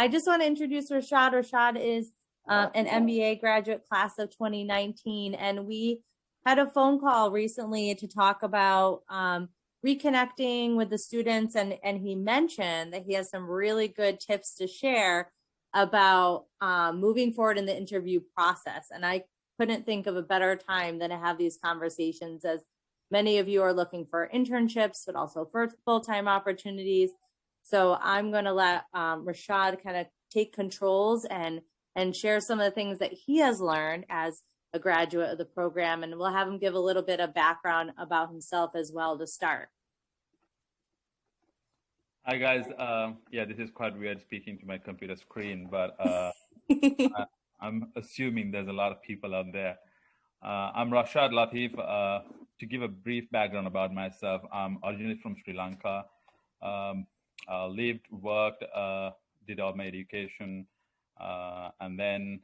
I just want to introduce Rashad. Rashad is an MBA graduate class of 2019, and we had a phone call recently to talk about reconnecting with the students, and he mentioned that he has some really good tips to share about moving forward in the interview process. And I couldn't think of a better time than to have these conversations, as many of you are looking for internships, but also for full-time opportunities. So I'm going to let Rashad kind of take controls and share some of the things that he has learned as a graduate of the program. And we'll have him give a little bit of background about himself as well to start. Hi, guys. Yeah, this is quite weird speaking to my computer screen, but I'm assuming there's a lot of people out there. I'm Rashad Latheef. To give a brief background about myself, I'm originally from Sri Lanka. Lived, worked, did all my education, and then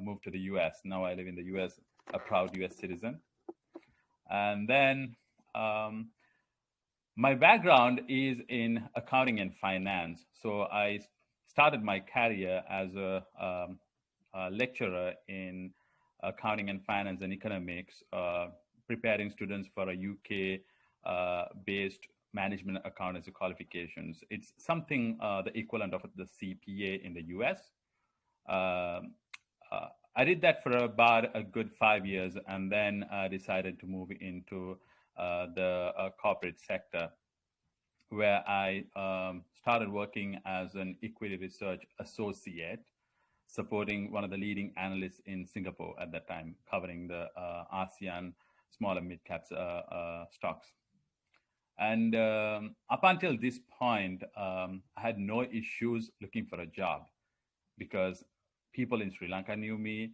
moved to the US. Now I live in the US, a proud US citizen. And then my background is in accounting and finance. So I started my career as a lecturer in accounting and finance and economics, preparing students for a UK-based management accountancy qualifications. It's something the equivalent of the CPA in the US. I did that for about a good 5 years, and then I decided to move into the corporate sector, where I started working as an equity research associate, supporting one of the leading analysts in Singapore at that time, covering the ASEAN small and mid-cap stocks. And up until this point, I had no issues looking for a job because people in Sri Lanka knew me.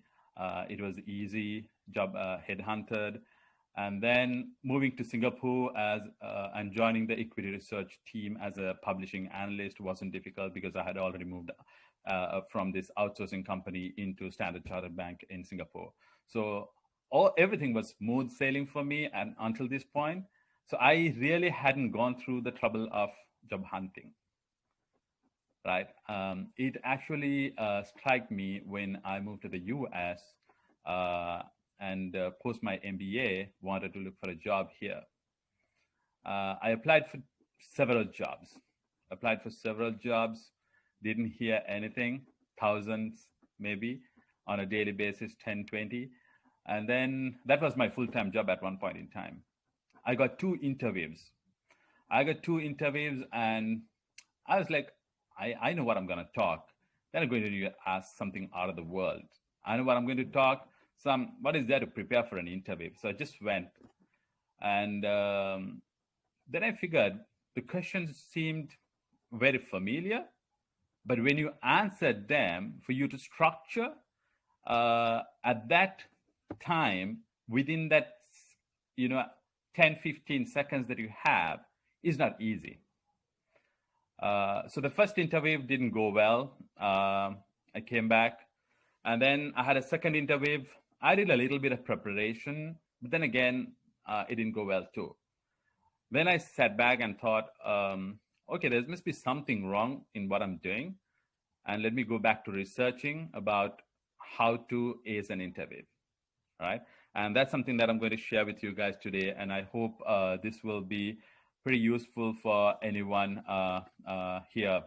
It was easy, job headhunted. And then moving to Singapore and joining the equity research team as a publishing analyst wasn't difficult because I had already moved from this outsourcing company into Standard Chartered Bank in Singapore. So everything was smooth sailing for me and until this point. So I really hadn't gone through the trouble of job hunting, right? It actually struck me when I moved to the US and post my MBA, wanted to look for a job here. I applied for several jobs, didn't hear anything, thousands maybe on a daily basis, 10, 20. And then that was my full-time job at one point in time. I got two interviews and I was like, I know what I'm going to talk. Then I'm going to ask something out of the world. I know what I'm going to talk. What is there to prepare for an interview? So I just went. And then I figured the questions seemed very familiar, but when you answered them, for you to structure at that time, within that, 10, 15 seconds that you have is not easy. So the first interview didn't go well. I came back and then I had a second interview. I did a little bit of preparation, but then again, it didn't go well too. Then I sat back and thought, okay, there must be something wrong in what I'm doing. And let me go back to researching about how to ace an interview, right? And that's something that I'm going to share with you guys today. And I hope this will be pretty useful for anyone here.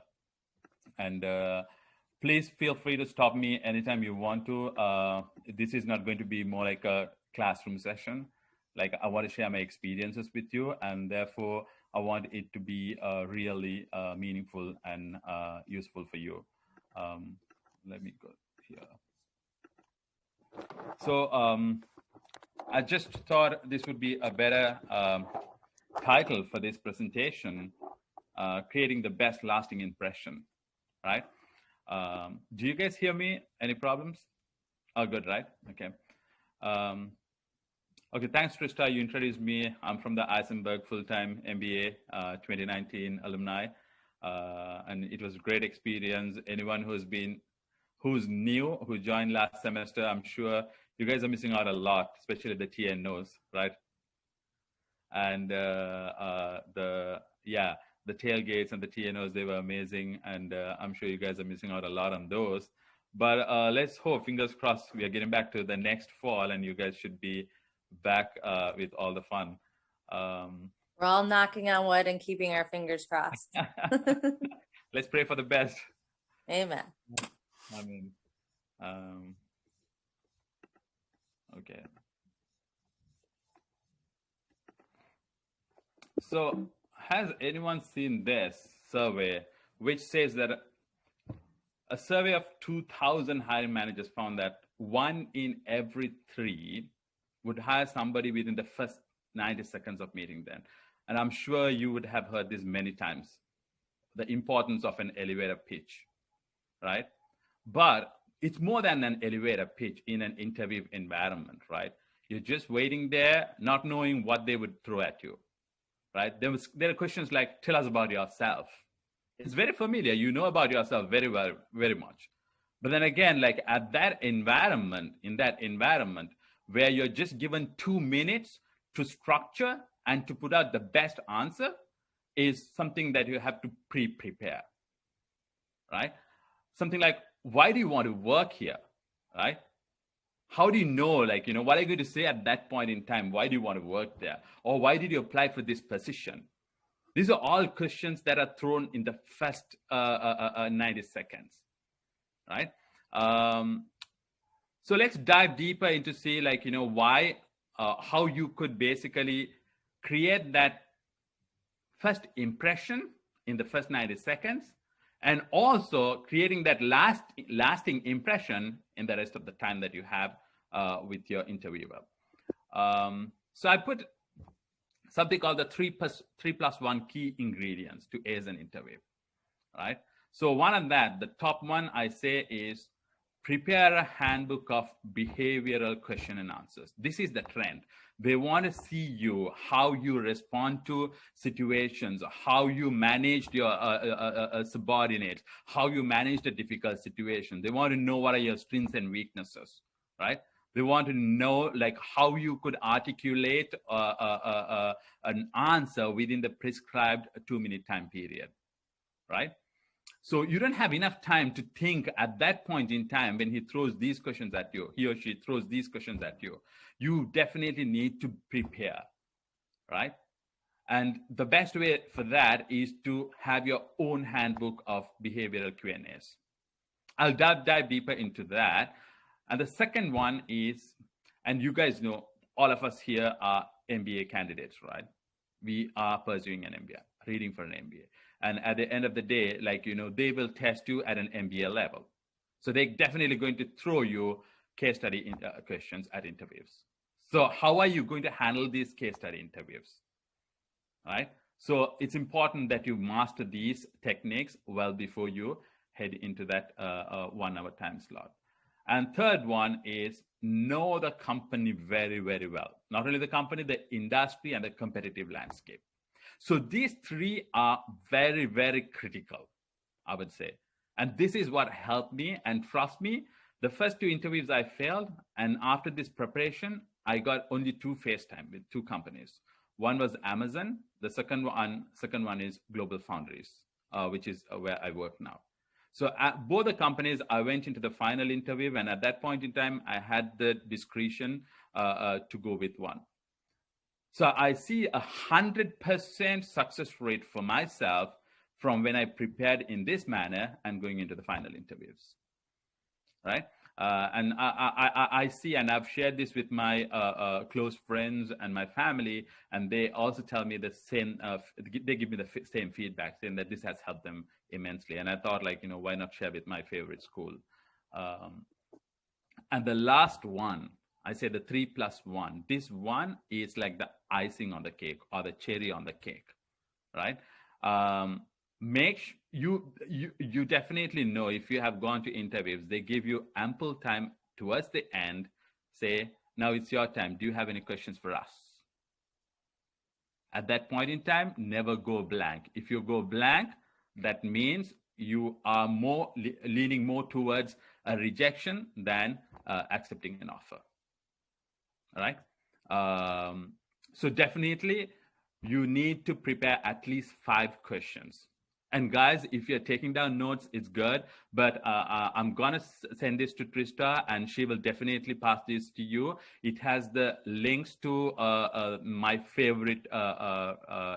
And please feel free to stop me anytime you want to. This is not going to be more like a classroom session. Like I want to share my experiences with you, and therefore I want it to be really meaningful and useful for you. Let me go here. So I just thought this would be a better title for this presentation, creating the best lasting impression, right? Do you guys hear me? Any problems? Oh, good, right? Okay. Okay, thanks, Trista. You introduced me. I'm from the Eisenberg full-time MBA 2019 alumni. And it was a great experience. Anyone who's new, who joined last semester, I'm sure you guys are missing out a lot, especially the TNOs, right? And the tailgates and the TNOs, they were amazing. And I'm sure you guys are missing out a lot on those. But let's hope, fingers crossed, we are getting back to the next fall and you guys should be back with all the fun. We're all knocking on wood and keeping our fingers crossed. Let's pray for the best. Amen. I mean, okay. So has anyone seen this survey, which says that a survey of 2,000 hiring managers found that 1 in every 3 would hire somebody within the first 90 seconds of meeting them. And I'm sure you would have heard this many times, the importance of an elevator pitch, right? But it's more than an elevator pitch in an interview environment, right? You're just waiting there, not knowing what they would throw at you, right? There are questions like, tell us about yourself. It's very familiar. You know about yourself very well, very much. But then again, like in that environment where you're just given 2 minutes to structure and to put out the best answer is something that you have to prepare, right? Something like, why do you want to work here, right? How do you know, like, what are you going to say at that point in time? Why do you want to work there? Or why did you apply for this position? These are all questions that are thrown in the first 90 seconds, right? So let's dive deeper into see, like, why, how you could basically create that first impression in the first 90 seconds, and also creating that lasting impression in the rest of the time that you have with your interviewer. So I put something called the 3+1 key ingredients to ace an interview, right? So one of that, the top one I say is prepare a handbook of behavioral question and answers. This is the trend. They want to see you, how you respond to situations, how you managed your subordinates, how you managed a difficult situation. They want to know what are your strengths and weaknesses, right? They want to know, like, how you could articulate an answer within the prescribed 2-minute time period, right? So you don't have enough time to think at that point in time when he throws these questions at you, he or she throws these questions at you. You definitely need to prepare, right? And the best way for that is to have your own handbook of behavioral Q&As. I'll dive deeper into that. And the second one is, and you guys know, all of us here are MBA candidates, right? We are pursuing an MBA, reading for an MBA. And at the end of the day, like, they will test you at an MBA level. So they're definitely going to throw you case study questions at interviews. So how are you going to handle these case study interviews, right? So it's important that you master these techniques well before you head into that 1 hour time slot. And third one is know the company very, very well. Not only the company, the industry and the competitive landscape. So these 3 are very, very critical, I would say. And this is what helped me. And trust me, the first 2 interviews I failed. And after this preparation, I got only 2 face time with 2 companies. One was Amazon. The second one is Global Foundries, which is where I work now. So at both the companies, I went into the final interview, and at that point in time, I had the discretion to go with one. So I see 100% success rate for myself from when I prepared in this manner and going into the final interviews, right? And I see, and I've shared this with my close friends and my family, and they also tell me the same, they give me the same feedback, saying that this has helped them immensely. And I thought, like, why not share with my favorite school? And the last one, I say the 3+1. This one is like the icing on the cake or the cherry on the cake, right? You definitely know, if you have gone to interviews, they give you ample time towards the end, say, now it's your time. Do you have any questions for us? At that point in time, never go blank. If you go blank, that means you are leaning more towards a rejection than accepting an offer. All right. So definitely you need to prepare at least 5 questions. And guys, if you're taking down notes, it's good, but I'm gonna send this to Trista and she will definitely pass this to you. It has the links to my favorite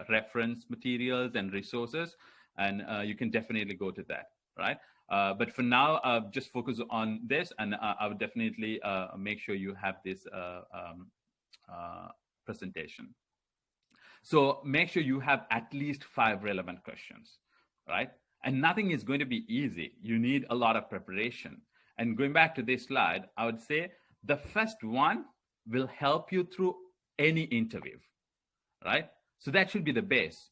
reference materials and resources, and you can definitely go to that, right? But for now, just focus on this, and I would definitely make sure you have this presentation. So make sure you have at least 5 relevant questions, right? And nothing is going to be easy. You need a lot of preparation. And going back to this slide, I would say the first one will help you through any interview, right? So that should be the base.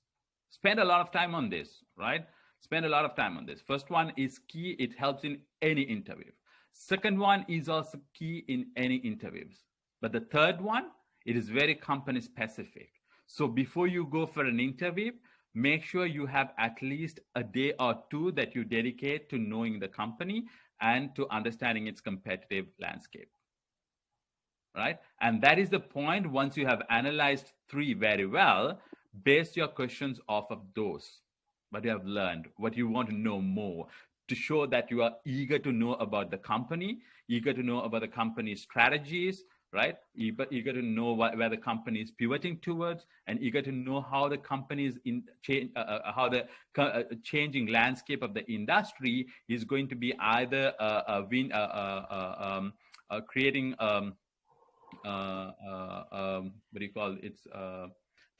Spend a lot of time on this, right? Spend a lot of time on this. First one is key. It helps in any interview. Second one is also key in any interviews. But the third one, it is very company specific. So before you go for an interview, make sure you have at least a day or 2 that you dedicate to knowing the company and to understanding its competitive landscape, right? And that is the point. Once you have analyzed 3 very well, base your questions off of those, what you have learned, what you want to know more, to show that you are eager to know about the company, eager to know about the company's strategies, right? Eager to know where the company is pivoting towards, and eager to know how the company is how the changing landscape of the industry is going to be either creating what do you call it? It's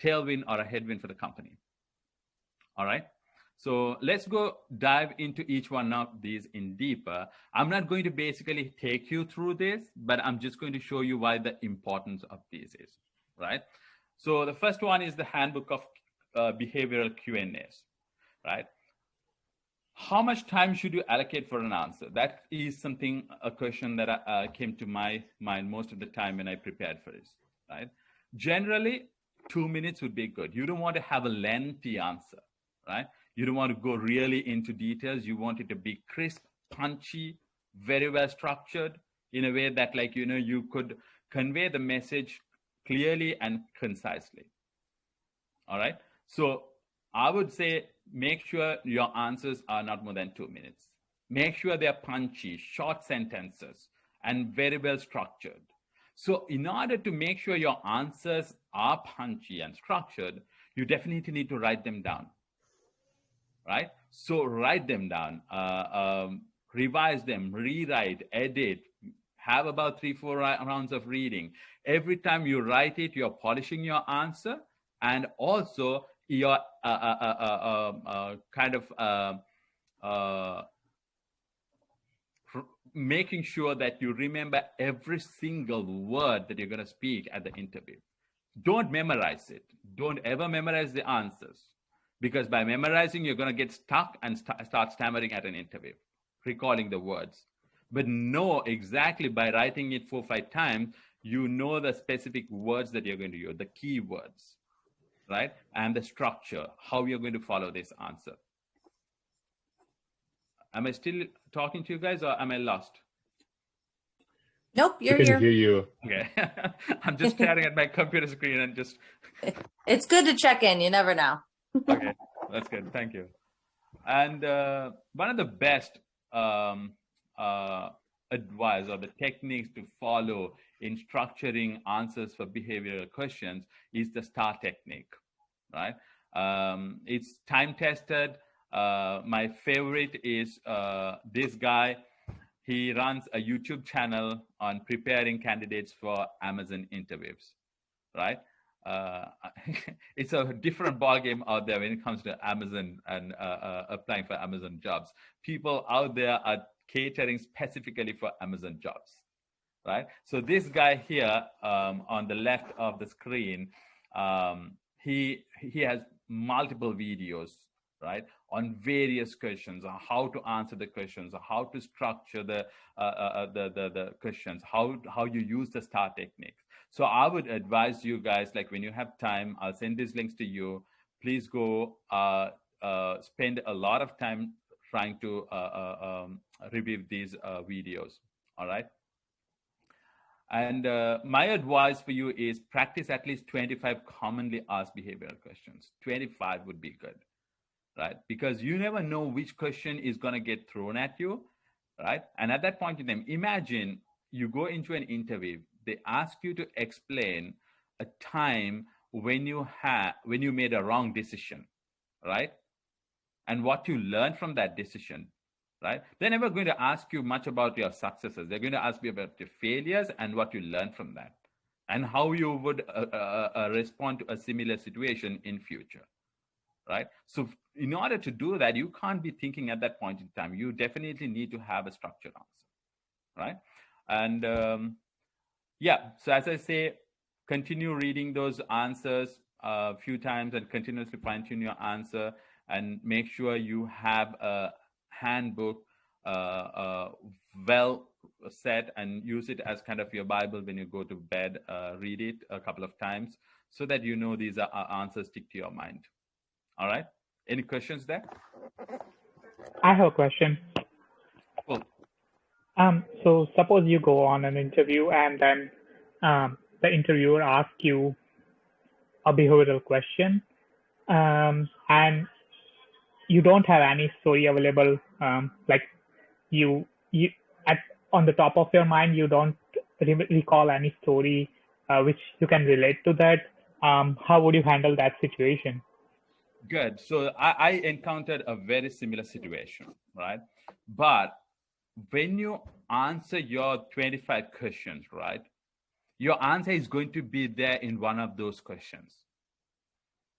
tailwind or a headwind for the company. All right. So let's go dive into each one of these in deeper. I'm not going to basically take you through this, but I'm just going to show you why the importance of this is, right? So the first one is the Handbook of Behavioral Qns, right? How much time should you allocate for an answer? That is something, a question that came to my mind most of the time when I prepared for this, right? Generally, 2 minutes would be good. You don't want to have a lengthy answer, right? You don't want to go really into details. You want it to be crisp, punchy, very well structured in a way that, like, you know, you could convey the message clearly and concisely. All right. So I would say make sure your answers are not more than 2 minutes. Make sure they're punchy, short sentences, and very well structured. So in order to make sure your answers are punchy and structured, you definitely need to write them down. Right? So write them down, revise them, rewrite, edit, have about 3-4 rounds of reading. Every time you write it, you're polishing your answer, and also you're making sure that you remember every single word that you're going to speak at the interview. Don't memorize it. Don't ever memorize the answers. Because by memorizing, you're going to get stuck and start stammering at an interview, recalling the words. But know exactly, by writing it 4 or 5 times, you know the specific words that you're going to use, the key words, right? And the structure, how you're going to follow this answer. Am I still talking to you guys, or am I lost? Nope, you're here. here. Hear you. Okay. I'm just staring at my computer screen and just... It's good to check in. You never know. Okay, that's good. Thank you. And one of the best advice or the techniques to follow in structuring answers for behavioral questions is the STAR technique, right? It's time tested. My favorite is this guy. He runs a YouTube channel on preparing candidates for Amazon interviews, right? It's a different ballgame out there when it comes to Amazon and applying for Amazon jobs. People out there are catering specifically for Amazon jobs, right? So this guy here on the left of the screen, he has multiple videos, right, on various questions, on how to answer the questions, how to structure the questions, how you use the STAR technique. So I would advise you guys, like, when you have time, I'll send these links to you. Please go spend a lot of time trying to review these videos. All right. And my advice for you is practice at least 25 commonly asked behavioral questions. 25 would be good, right? Because you never know which question is going to get thrown at you, right? And at that point in time, imagine you go into an interview, they ask you to explain a time when you made a wrong decision, right? And what you learned from that decision, right? They're never going to ask you much about your successes. They're going to ask you about your failures and what you learned from that, and how you would respond to a similar situation in future, right? So in order to do that, you can't be thinking at that point in time. You definitely need to have a structured answer, right? And yeah, so as I say, continue reading those answers a few times and continuously fine-tune your answer, and make sure you have a handbook well set, and use it as kind of your Bible when you go to bed. Read it a couple of times so that you know these answers stick to your mind. All right. Any questions there? I have a question. Cool. So suppose you go on an interview and then the interviewer asks you a behavioral question, and you don't have any story available, like you on the top of your mind, you don't recall any story which you can relate to that. How would you handle that situation? Good. So I encountered a very similar situation, right? But when you answer your 25 questions, right, your answer is going to be there in one of those questions,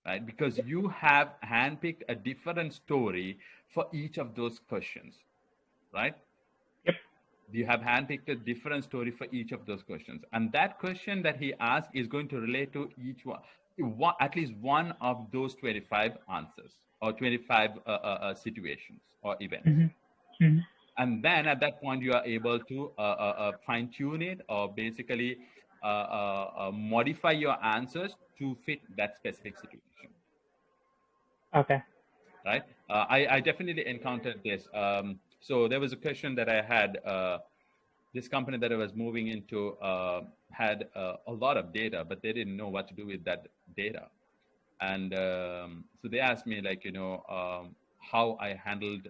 right? Because you have handpicked a different story for each of those questions, right? Yep. You have handpicked a different story for each of those questions. And that question that he asked is going to relate to each one, at least one of those 25 answers or 25 situations or events. Mm-hmm. Mm-hmm. And then at that point, you are able to fine tune it, or basically modify your answers to fit that specific situation. Okay. Right. I definitely encountered this. So there was a question that I had. This company that I was moving into had a lot of data, but they didn't know what to do with that data. And so they asked me, like, how I handled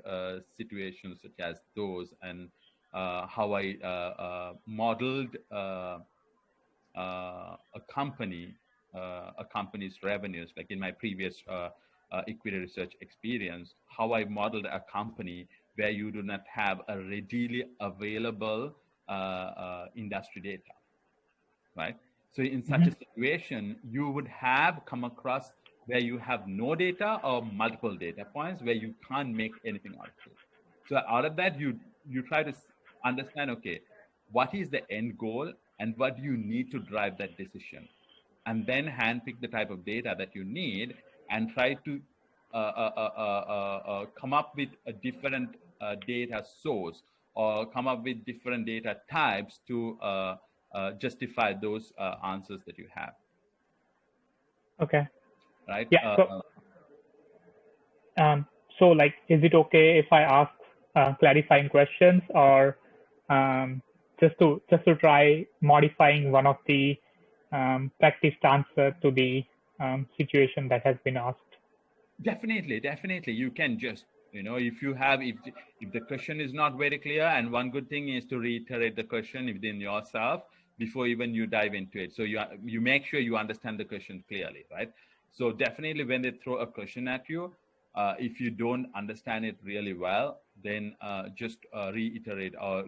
situations such as those, and how I modeled a company's revenues, like in my previous equity research experience, how I modeled a company where you do not have a readily available industry data, right? So in such a situation, you would have come across where you have no data or multiple data points where you can't make anything out of it. So out of that, you try to understand, okay, what is the end goal and what do you need to drive that decision? And then handpick the type of data that you need and try to come up with a different data source, or come up with different data types to justify those answers that you have. Okay. Right. Yeah. So like, is it okay if I ask clarifying questions, or just to try modifying one of the practiced answer to the situation that has been asked? Definitely. You can just, if the question is not very clear, and one good thing is to reiterate the question within yourself before even you dive into it. So you make sure you understand the question clearly, right? So definitely when they throw a question at you, if you don't understand it really well, then just reiterate, or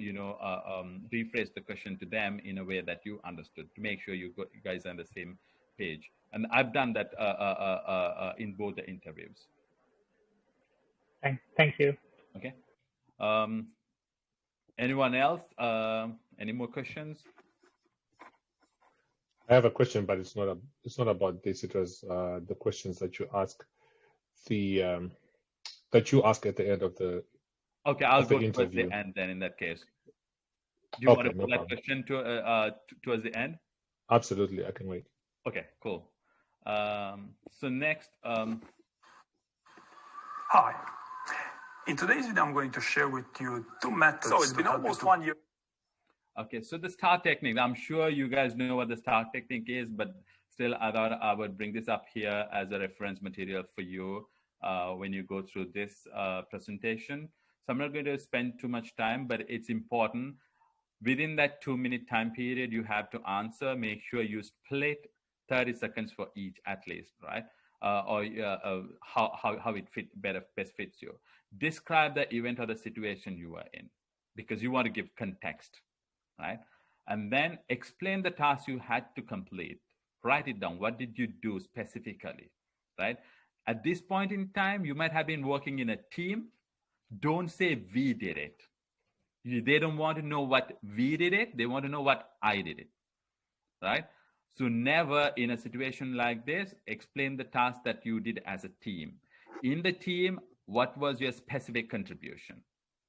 rephrase the question to them in a way that you understood, to make sure you guys are on the same page. And I've done that in both the interviews. Thank you. Okay. Anyone else? Any more questions? I have a question, but it's not about this. It was the questions that you ask, that you ask at the end of the. Okay, I'll go interview. towards the end then. In that case, do you want to put that question towards the end? Absolutely, I can wait. Okay, cool. So next. Hi. In today's video, I'm going to share with you two methods. So it's been almost 1 year. Okay, so the STAR technique, I'm sure you guys know what the STAR technique is, but still I thought I would bring this up here as a reference material for you when you go through this presentation. So I'm not going to spend too much time, but it's important. Within that 2-minute time period you have to answer, make sure you split 30 seconds for each at least, right? Or how it best fits you. Describe the event or the situation you are in, because you want to give context, right? And then explain the task you had to complete. Write it down. What did you do specifically, right? At this point in time, you might have been working in a team. Don't say we did it. They don't want to know what we did it. They want to know what I did it, right? So never in a situation like this, explain the task that you did as a team. In the team, what was your specific contribution,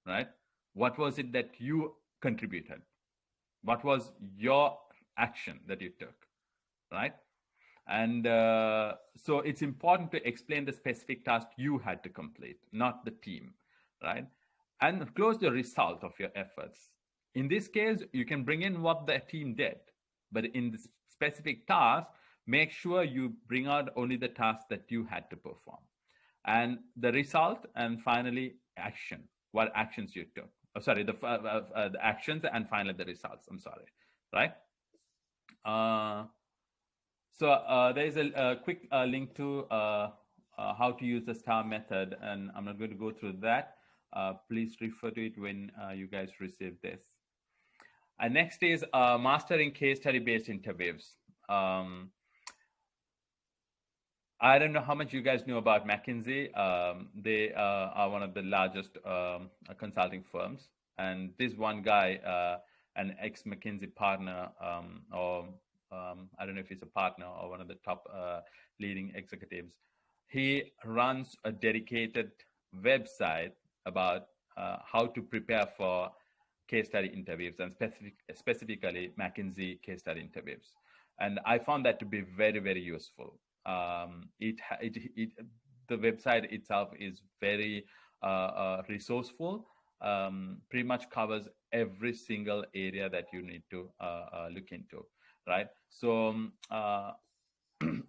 right? What was it that you contributed? What was your action that you took, right? And so it's important to explain the specific task you had to complete, not the team, right? And close the result of your efforts. In this case, you can bring in what the team did, but in the specific task, make sure you bring out only the task that you had to perform. And the result, and finally, action, what actions you took. Oh, sorry, the actions, and finally the results, I'm sorry, right? So there is a quick link to how to use the STAR method, and I'm not going to go through that. Please refer to it when you guys receive this. And next is mastering case study based interviews. I don't know how much you guys know about McKinsey. They are one of the largest consulting firms. And this one guy, an ex-McKinsey partner, or I don't know if he's a partner or one of the top leading executives, he runs a dedicated website about how to prepare for case study interviews, and specifically McKinsey case study interviews. And I found that to be very, very useful. The website itself is very resourceful, pretty much covers every single area that you need to look into, right? So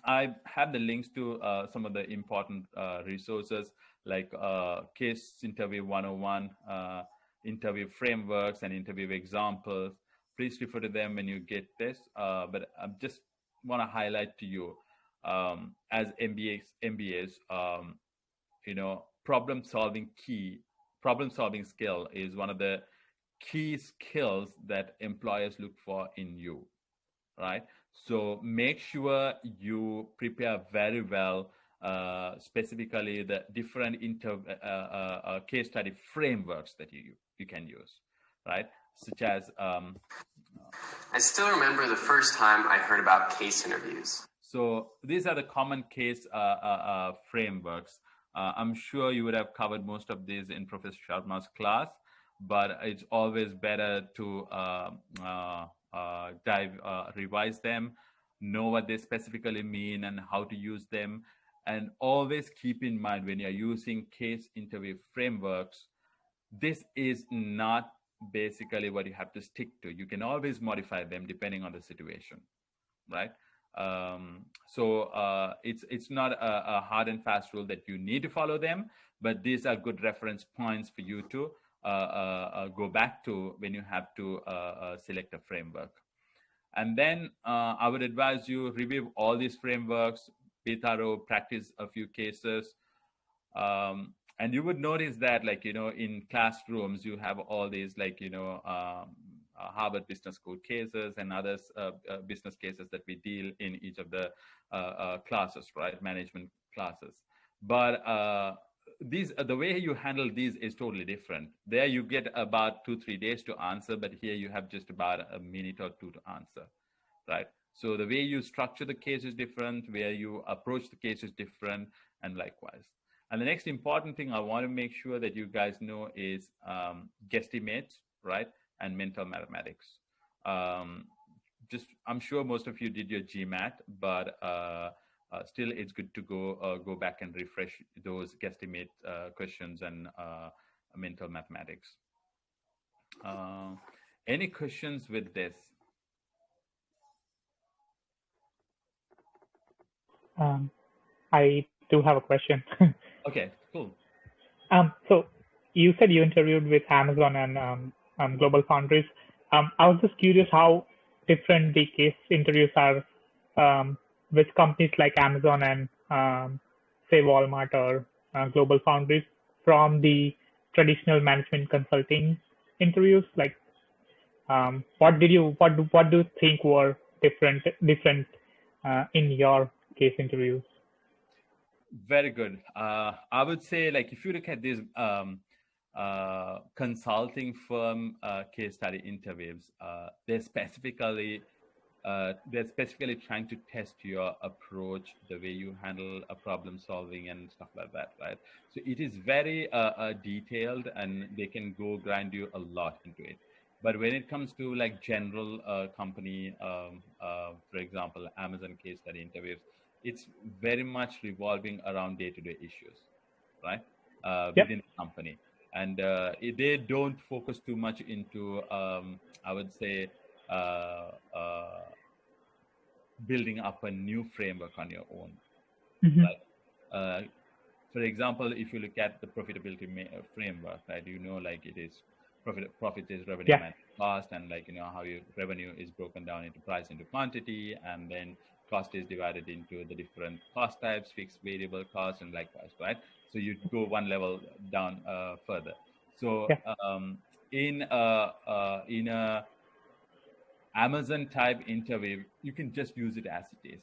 I have the links to some of the important resources like Case Interview 101, interview frameworks, and interview examples. Please refer to them when you get this. But I just want to highlight to you, as MBAs, you know, problem solving skill is one of the key skills that employers look for in you, right? So make sure you prepare very well, specifically the different case study frameworks that you can use, right? Such as I still remember the first time I heard about case interviews. So these are the common case frameworks. I'm sure you would have covered most of these in Professor Sharma's class, but it's always better to revise them, know what they specifically mean and how to use them. And always keep in mind, when you're using case interview frameworks, this is not basically what you have to stick to. You can always modify them depending on the situation, right? So it's not a hard and fast rule that you need to follow them, but these are good reference points for you to go back to when you have to select a framework. And then I would advise you review all these frameworks, be thorough, practice a few cases. And you would notice that, like, you know, in classrooms, you have all these, like, you know, Harvard Business School cases and others business cases that we deal in each of the classes, right? Management classes. But the way you handle these is totally different. There you get about 2-3 days to answer, but here you have just about a minute or two to answer, right? So the way you structure the case is different, where you approach the case is different, and likewise. And the next important thing I want to make sure that you guys know is guesstimates, right? And mental mathematics. I'm sure most of you did your GMAT, but still it's good to go back and refresh those guesstimate questions and mental mathematics. Any questions with this? I do have a question. Okay, cool. So you said you interviewed with Amazon and Global Foundries. I was just curious how different the case interviews are with companies like Amazon and say Walmart or Global Foundries from the traditional management consulting interviews. Like, what do you think were different in your case interviews? Very good. I would say, like, if you look at these consulting firm case study interviews, they're specifically trying to test your approach, the way you handle a problem solving and stuff like that, right? So it is very detailed, and they can grind you a lot into it. But when it comes to like general company, for example, Amazon case study interviews, it's very much revolving around day-to-day issues, right? Within the company. And they don't focus too much into, I would say, building up a new framework on your own. Mm-hmm. Right? For example, if you look at the profitability framework, right? Like it is profit is revenue minus cost, and like how your revenue is broken down into price into quantity, and then cost is divided into the different cost types, fixed, variable costs, and likewise, right? So you go one level down further. So in a Amazon type interview, you can just use it as it is,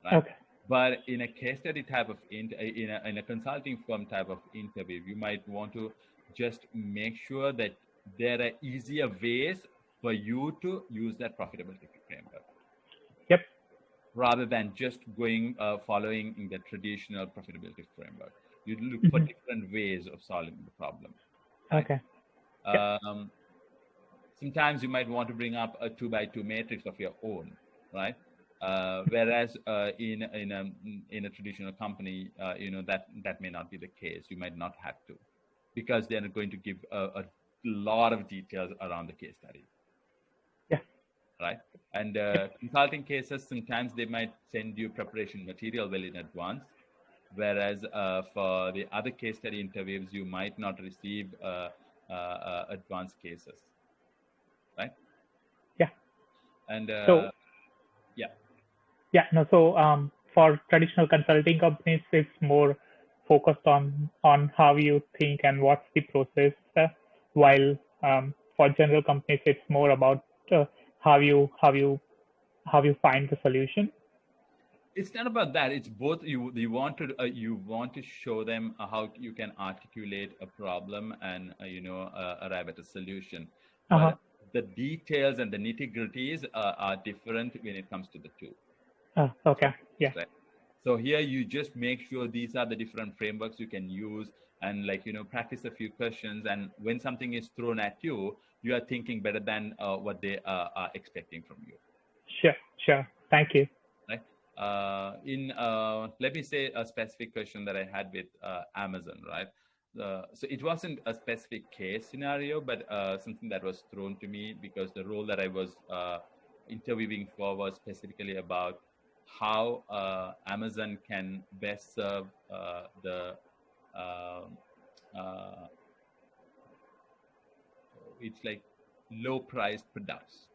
right? Okay. But in a case study type of in a consulting firm type of interview, you might want to just make sure that there are easier ways for you to use that profitability framework. Yep. Rather than just going following the traditional profitability framework, you look for different ways of solving the problem. Right? Okay. Sometimes you might want to bring up a 2x2 matrix of your own, right? Whereas in a traditional company, that may not be the case. You might not have to, because they're going to give a lot of details around the case study. Yeah. Right. And consulting cases, sometimes they might send you preparation material well in advance, whereas for the other case study interviews, you might not receive advanced cases. Right. Yeah. And so for traditional consulting companies, it's more focused on how you think and what's the process, while for general companies, it's more about how you find the solution. It's not about that. It's both. You want to show them how you can articulate a problem and arrive at a solution. But the details and the nitty-gritties are different when it comes to the two. Okay. Yeah. Right. So here you just make sure these are the different frameworks you can use, and practice a few questions. And when something is thrown at you, you are thinking better than what they are expecting from you. Sure. Thank you. Right. Let me say a specific question that I had with Amazon, right? So it wasn't a specific case scenario, but something that was thrown to me because the role that I was interviewing for was specifically about how Amazon can best serve it's like low priced products.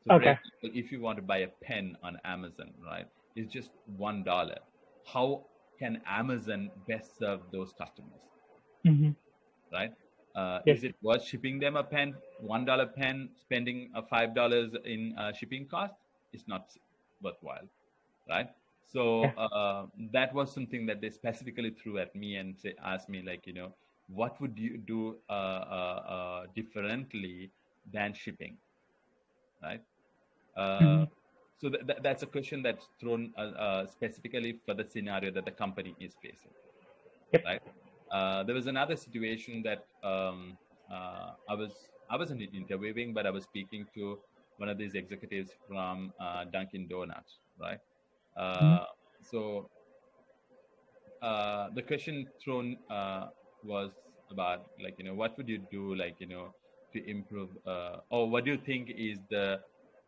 So for example, if you want to buy a pen on Amazon, right, it's just $1. How can Amazon best serve those customers? Right? Is it worth shipping them a pen, $1 pen, spending $5 in shipping cost? It's not worthwhile, right? So that was something that they specifically threw at me and asked me, like, what would you do differently than shipping, right? So that's a question that's thrown specifically for the scenario that the company is facing, right? There was another situation that I wasn't interviewing, but I was speaking to one of these executives from Dunkin' Donuts, right? So the question thrown was about, like, what would you do, like, to improve, or what do you think is the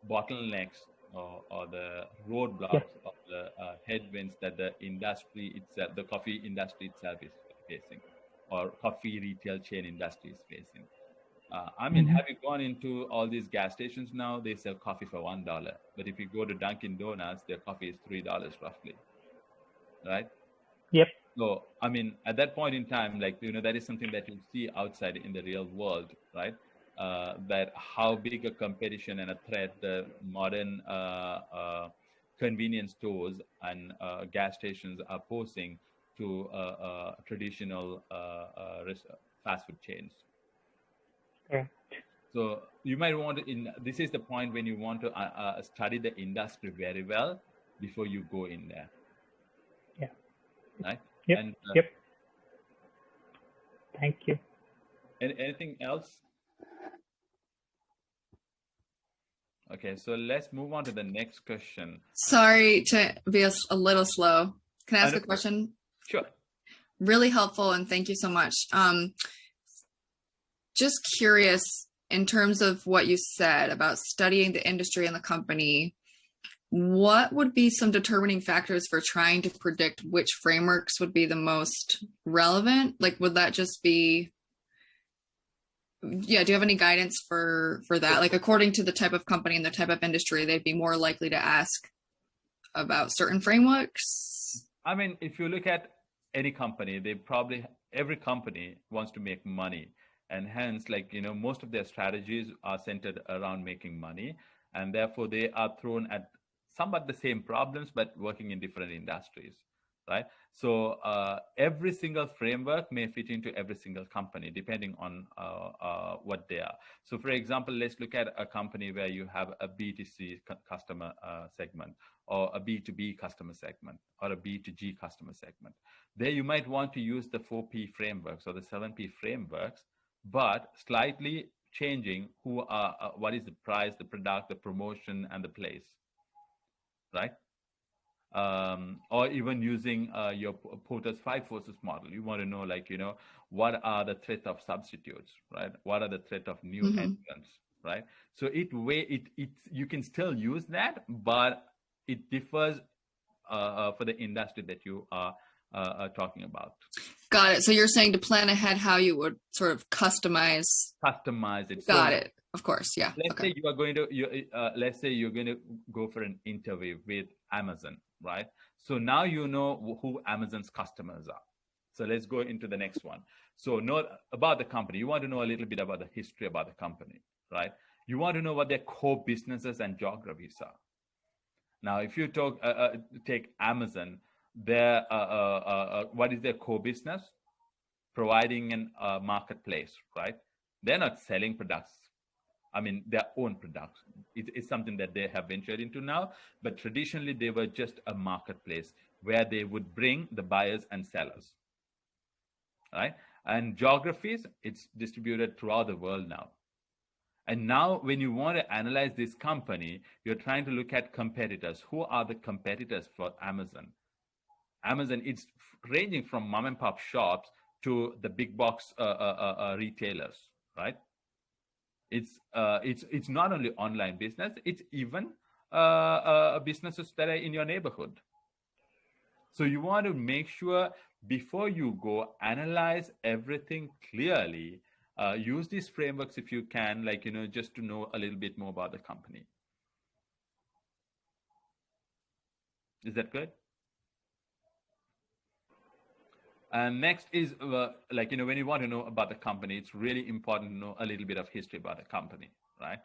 bottlenecks or the roadblocks of the headwinds that the industry itself, the coffee industry itself is facing, or coffee retail chain industry is facing? I mean, have you gone into all these gas stations now? They sell coffee for $1, but if you go to Dunkin' Donuts, their coffee is $3 roughly, right? Yep. So, I mean, at that point in time, like, that is something that you see outside in the real world, right? That how big a competition and a threat the modern convenience stores and gas stations are posing to traditional fast food chains. Correct. So you might want to, this is the point when you want to study the industry very well before you go in there. Yeah. Right? Yep. And, yep. Thank you. Anything else? Okay, so let's move on to the next question. Sorry to be a little slow. Can I ask a question? Sure. Really helpful, and thank you so much. Just curious, in terms of what you said about studying the industry and the company, what would be some determining factors for trying to predict which frameworks would be the most relevant? Like, would that just be, yeah, do you have any guidance for that? Like, according to the type of company and the type of industry, they'd be more likely to ask about certain frameworks? I mean, if you look at any company, every company wants to make money. And hence, like, most of their strategies are centered around making money. And therefore, they are thrown at somewhat the same problems, but working in different industries, right? So every single framework may fit into every single company, depending on what they are. So for example, let's look at a company where you have a B2C customer segment, or a B2B customer segment, or a B2G customer segment. There you might want to use the 4P frameworks or the 7P frameworks, but slightly changing what is the price, the product, the promotion, and the place, right? Or even using your Porter's 5 forces model. You want to know, like, what are the threat of substitutes, right? What are the threat of new entrants, right? So you can still use that, but it differs for the industry that you are talking about. Got it. So you're saying to plan ahead how you would sort of customize it. Got it. Of course. Yeah. Let's say you are going to, let's say you're going to go for an interview with Amazon, right? So now you know who Amazon's customers are. So let's go into the next one. So know about the company. You want to know a little bit about the history about the company, right? You want to know what their core businesses and geographies are. Now, if you take Amazon, what is their core business? Providing a marketplace, right? They're not selling products. I mean, their own products. It's something that they have ventured into now, but traditionally they were just a marketplace where they would bring the buyers and sellers, right? And geographies, it's distributed throughout the world now. And now when you want to analyze this company, you're trying to look at competitors. Who are the competitors for Amazon? Amazon, it's ranging from mom and pop shops to the big box retailers, right? It's not only online business, it's even businesses that are in your neighborhood. So you want to make sure before you go analyze everything clearly, use these frameworks if you can, like, just to know a little bit more about the company. Is that good? And next is like, when you want to know about the company, it's really important to know a little bit of history about the company, right?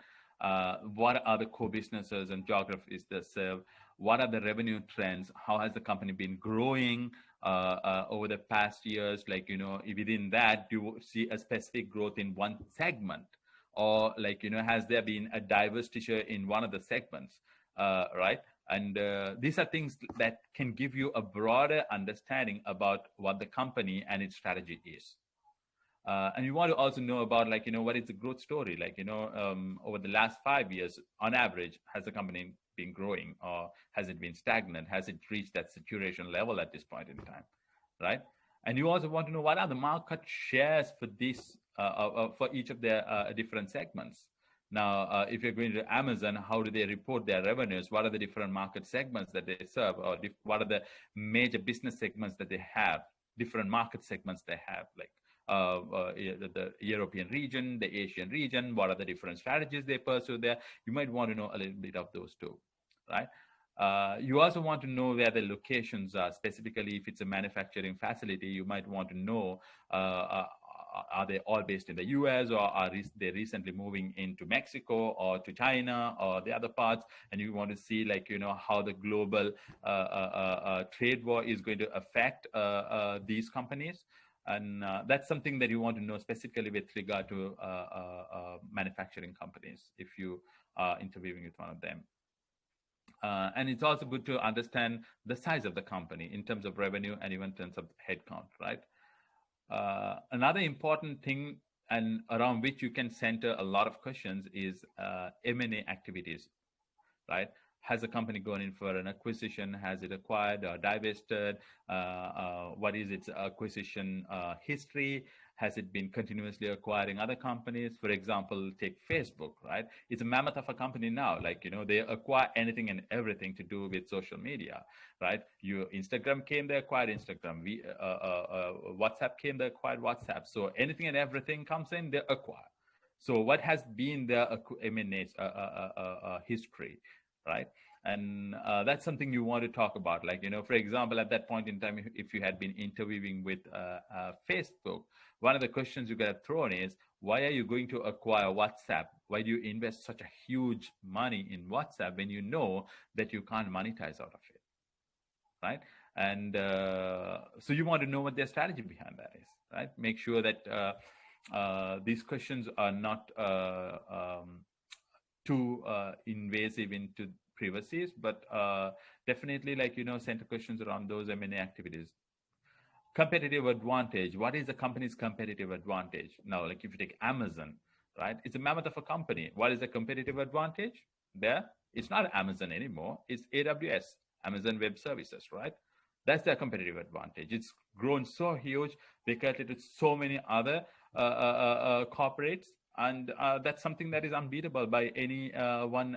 What are the core businesses and geographies they serve? What are the revenue trends? How has the company been growing over the past years? Like, within that, do you see a specific growth in one segment? Or like, has there been a divestiture in one of the segments, right? And these are things that can give you a broader understanding about what the company and its strategy is. And you want to also know about, like, what is the growth story? Like, over the last 5 years, on average, has the company been growing, or has it been stagnant? Has it reached that saturation level at this point in time, right? And you also want to know what are the market shares for this for each of their different segments. Now, if you're going to Amazon, how do they report their revenues? What are the different market segments that they serve? Or what are the major business segments that they have? Different market segments they have, like the European region, the Asian region. What are the different strategies they pursue there? You might want to know a little bit of those too, right? You also want to know where the locations are. Specifically, if it's a manufacturing facility, you might want to know are they all based in the US, or are they recently moving into Mexico or to China or the other parts? And you want to see, like, how the global trade war is going to affect these companies. And that's something that you want to know specifically with regard to manufacturing companies if you are interviewing with one of them. And it's also good to understand the size of the company in terms of revenue and even in terms of headcount, right? Another important thing, and around which you can center a lot of questions, is M&A activities, right? Has a company gone in for an acquisition? Has it acquired or divested? What is its acquisition history? Has it been continuously acquiring other companies? For example, take Facebook, right? It's a mammoth of a company now. Like, they acquire anything and everything to do with social media, right? Instagram came, they acquired Instagram. WhatsApp came, they acquired WhatsApp. So anything and everything comes in, they acquire. So what has been their M&A history, right? And that's something you want to talk about. Like, for example, at that point in time, if you had been interviewing with Facebook, one of the questions you get thrown is, why are you going to acquire WhatsApp? Why do you invest such a huge money in WhatsApp when you know that you can't monetize out of it, right? And so you want to know what their strategy behind that is, right? Make sure that these questions are not too invasive into privacies, but definitely, like, center questions around those M&A activities. Competitive advantage. What is the company's competitive advantage? Now, like, if you take Amazon, right? It's a mammoth of a company. What is the competitive advantage there? It's not Amazon anymore. It's AWS, Amazon Web Services, right? That's their competitive advantage. It's grown so huge. They cater to so many other corporates. And that's something that is unbeatable by any one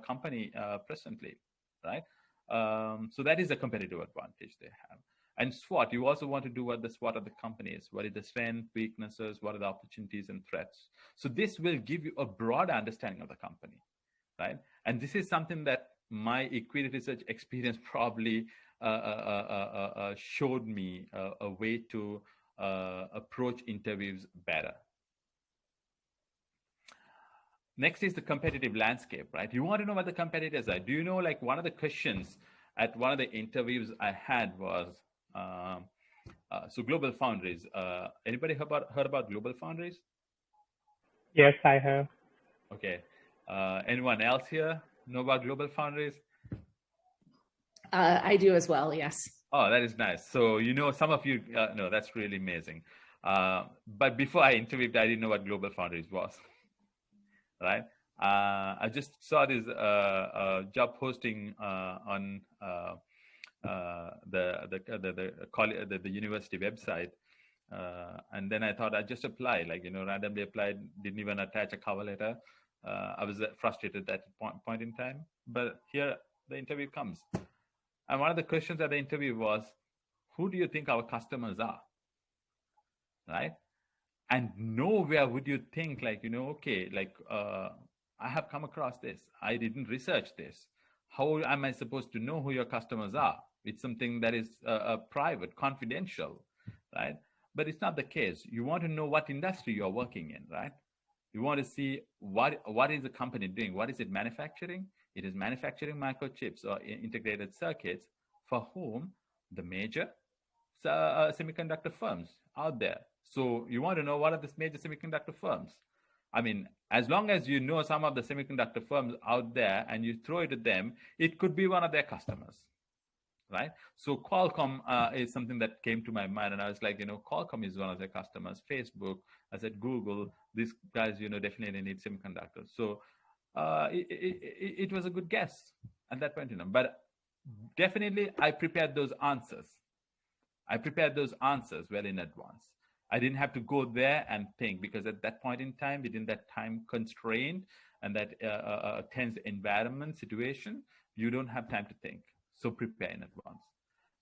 company presently, right? So that is a competitive advantage they have. And SWOT, you also want to do what the SWOT of the company is. What is the strength, weaknesses, what are the opportunities and threats? So this will give you a broad understanding of the company, right? And this is something that my equity research experience probably showed me a way to approach interviews better. Next is the competitive landscape, right? You want to know what the competitors are. Do you know, like, one of the questions at one of the interviews I had was, so Global Foundries. Anybody heard about Global Foundries? Yes, I have. Okay. Anyone else here know about Global Foundries? I do as well, yes. Oh, that is nice. So, some of you know, that's really amazing. But before I interviewed, I didn't know what Global Foundries was. Right? I just saw this job posting on the university website, and then I thought I'd just apply, like, randomly applied, didn't even attach a cover letter. I was frustrated at that point in time, but here the interview comes. And one of the questions at the interview was, who do you think our customers are? Right? And nowhere would you think, like, okay, like, I have come across this. I didn't research this. How am I supposed to know who your customers are? It's something that is private, confidential, right? But it's not the case. You want to know what industry you're working in, right? You want to see what is the company doing? What is it manufacturing? It is manufacturing microchips or integrated circuits for whom? The major semiconductor firms out there. So you want to know what are the major semiconductor firms. I mean, as long as you know some of the semiconductor firms out there and you throw it at them, it could be one of their customers, right? So Qualcomm is something that came to my mind, and I was like, Qualcomm is one of their customers. Facebook, I said Google, these guys, definitely need semiconductors. So it was a good guess at that point in time. But definitely I prepared those answers. I prepared those answers well in advance. I didn't have to go there and think, because at that point in time, within that time constraint and that tense environment situation, you don't have time to think. So prepare in advance.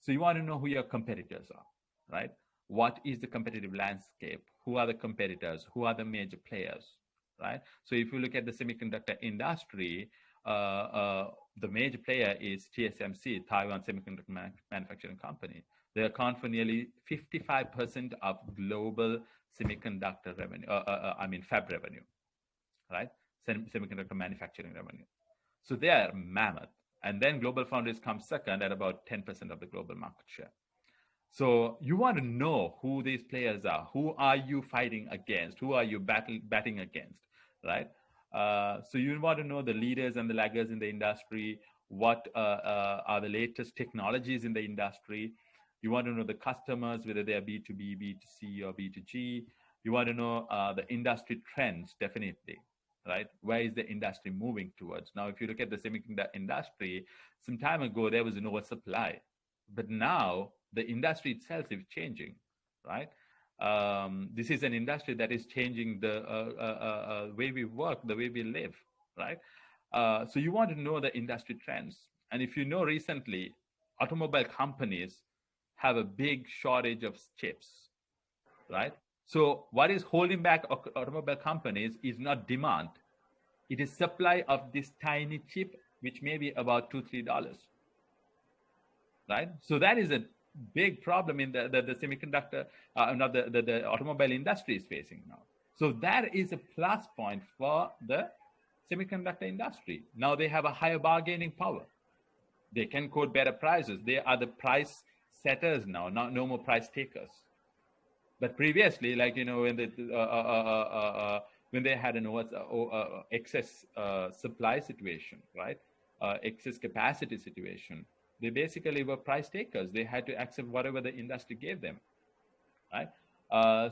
So you want to know who your competitors are, right? What is the competitive landscape? Who are the competitors? Who are the major players, right? So if you look at the semiconductor industry, the major player is TSMC, Taiwan Semiconductor Manufacturing Company. They account for nearly 55% of global semiconductor revenue, fab revenue, right? Semiconductor manufacturing revenue. So they are mammoth. And then GlobalFoundries comes second at about 10% of the global market share. So you want to know who these players are. Who are you fighting against? Who are you batting against, right? So you want to know the leaders and the laggards in the industry. What are the latest technologies in the industry? You want to know the customers, whether they are B2B, B2C, or B2G. You want to know the industry trends, definitely, right? Where is the industry moving towards? Now, if you look at the semiconductor industry, some time ago, there was an oversupply. But now, the industry itself is changing, right? This is an industry that is changing the way we work, the way we live, right? So you want to know the industry trends. And if you know recently, automobile companies have a big shortage of chips, right? So what is holding back automobile companies is not demand. It is supply of this tiny chip, which may be about $2-3, right? So that is a big problem in the semiconductor, the automobile industry is facing now. So that is a plus point for the semiconductor industry. Now they have a higher bargaining power. They can quote better prices. They are the price setters now, no more price takers. But previously, like, when they had an excess supply situation, right? Excess capacity situation, they basically were price takers. They had to accept whatever the industry gave them, right?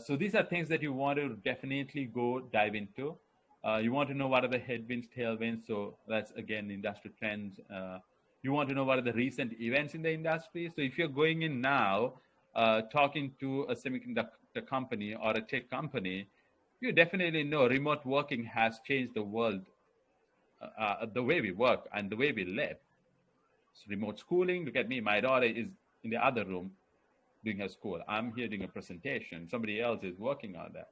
So these are things that you want to definitely go dive into. You want to know what are the headwinds, tailwinds. So that's, again, industry trends. You want to know what are the recent events in the industry. So if you're going in now, talking to a semiconductor company or a tech company, you definitely know remote working has changed the world, the way we work and the way we live. So remote schooling, look at me, my daughter is in the other room doing her school. I'm here doing a presentation. Somebody else is working on that.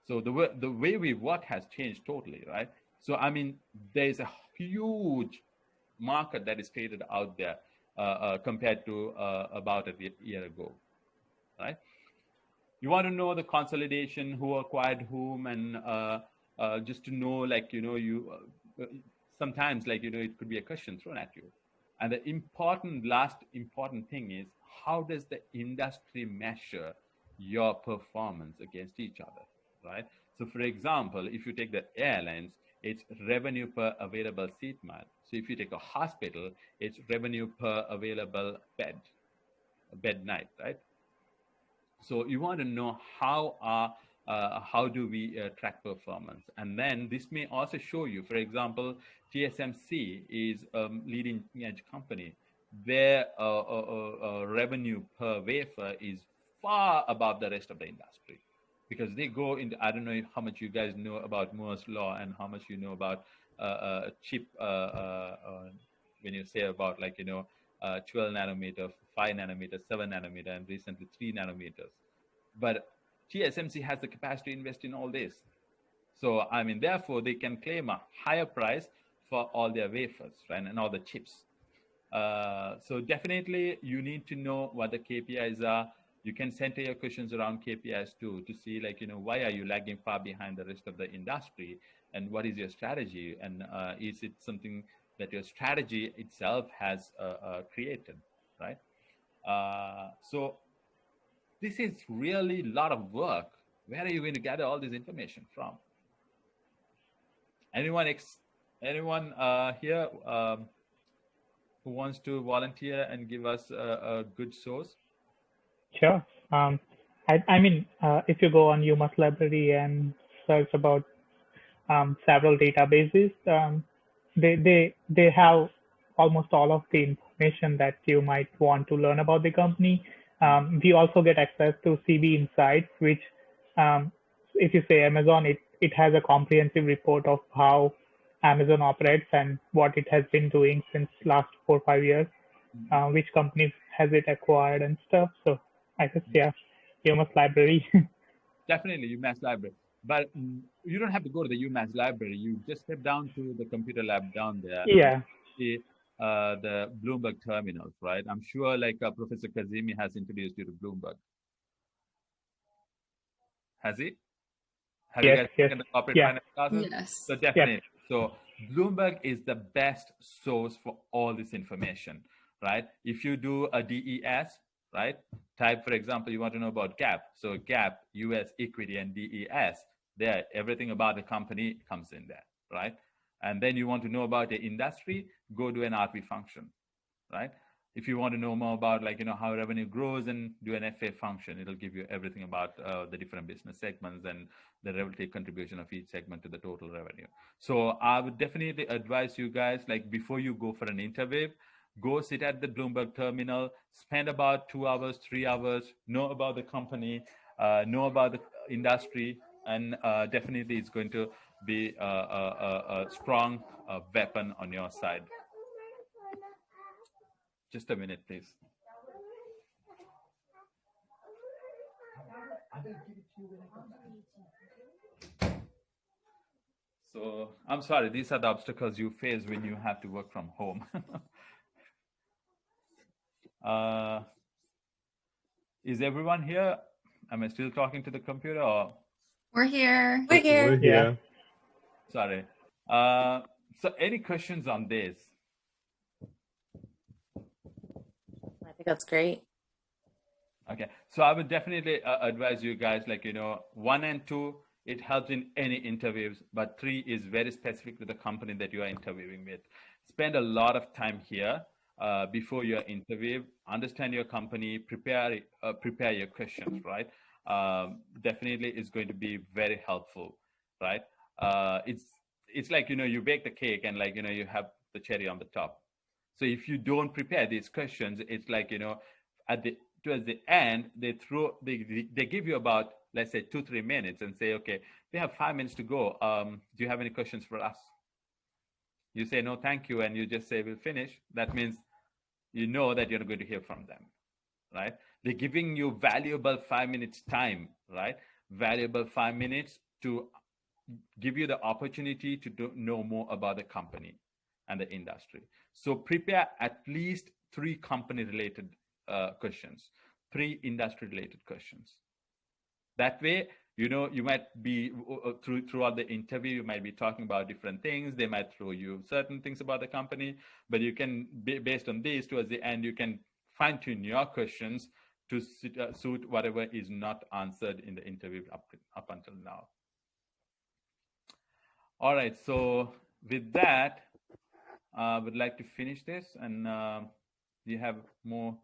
So the way we work has changed totally, right? So, I mean, there's a huge market that is traded out there compared to about a year ago, right? You want to know the consolidation, who acquired whom, and just to know, like, sometimes, like, it could be a question thrown at you. And the last important thing is, how does the industry measure your performance against each other, right? So for example, if you take the airlines, it's revenue per available seat mile. So if you take a hospital, it's revenue per available bed night, right? So you want to know how do we track performance? And then this may also show you, for example, TSMC is a leading edge company. Their revenue per wafer is far above the rest of the industry, because they go into, I don't know how much you guys know about Moore's law and how much you know about chip, when you say about, like, 12 nanometer, 5 nanometer, 7 nanometer, and recently 3 nanometers. But TSMC has the capacity to invest in all this. So, I mean, therefore, they can claim a higher price for all their wafers, right, and all the chips. So definitely, you need to know what the KPIs are. You can center your questions around KPIs too, to see, like, why are you lagging far behind the rest of the industry, and what is your strategy, and is it something that your strategy itself has created, right? So this is really a lot of work. Where are you going to gather all this information from? Anyone here who wants to volunteer and give us a good source? Sure. I mean, if you go on UMass library and search about several databases, they have almost all of the information that you might want to learn about the company. We also get access to CV Insights, which if you say Amazon, it has a comprehensive report of how Amazon operates and what it has been doing since last 4 or 5 years, which companies has it acquired and stuff. So I guess, yeah, UMass library. Definitely UMass library. But you don't have to go to the UMass library. You just step down to the computer lab down there. Yeah. See the Bloomberg terminals, right? I'm sure like Professor Kazemi has introduced you to Bloomberg. Has he? Have you guys taken the corporate finance classes? Yes. So definitely. So Bloomberg is the best source for all this information, right? If you do a DES, right? Type, for example, you want to know about GAAP. So GAAP, US equity, and DES, there, everything about the company comes in there, right? And then you want to know about the industry, go do an RP function, right? If you want to know more about like, how revenue grows, and do an FA function, it'll give you everything about the different business segments and the relative contribution of each segment to the total revenue. So I would definitely advise you guys, like before you go for an interview, go sit at the Bloomberg terminal, spend about 2 hours, 3 hours, know about the company, know about the industry, and definitely it's going to be a strong weapon on your side. Just a minute, please. So I'm sorry, these are the obstacles you face when you have to work from home. Is everyone here? Am I still talking to the computer? Or? We're here. We're here. We're here. Sorry. So any questions on this? I think that's great. Okay, so I would definitely advise you guys, like, 1 and 2, it helps in any interviews, but 3 is very specific to the company that you are interviewing with. Spend a lot of time here before your interview, understand your company, prepare your questions, right? Definitely is going to be very helpful, right? It's like, you bake the cake and like, you have the cherry on the top. So if you don't prepare these questions, it's like, towards the end, they give you about, let's say 2-3 minutes and say, okay, we have 5 minutes to go. Do you have any questions for us? You say, no, thank you. And you just say, we'll finish. That means you know that you're going to hear from them, right? They're giving you valuable 5 minutes time, right? Valuable 5 minutes to give you the opportunity to know more about the company and the industry. So prepare at least 3 company related questions, 3 industry related questions. That way, you might be throughout the interview, you might be talking about different things. They might throw you certain things about the company, but you can, based on these, towards the end, you can fine tune your questions to suit whatever is not answered in the interview up until now. All right, so with that, I would like to finish this, and you have more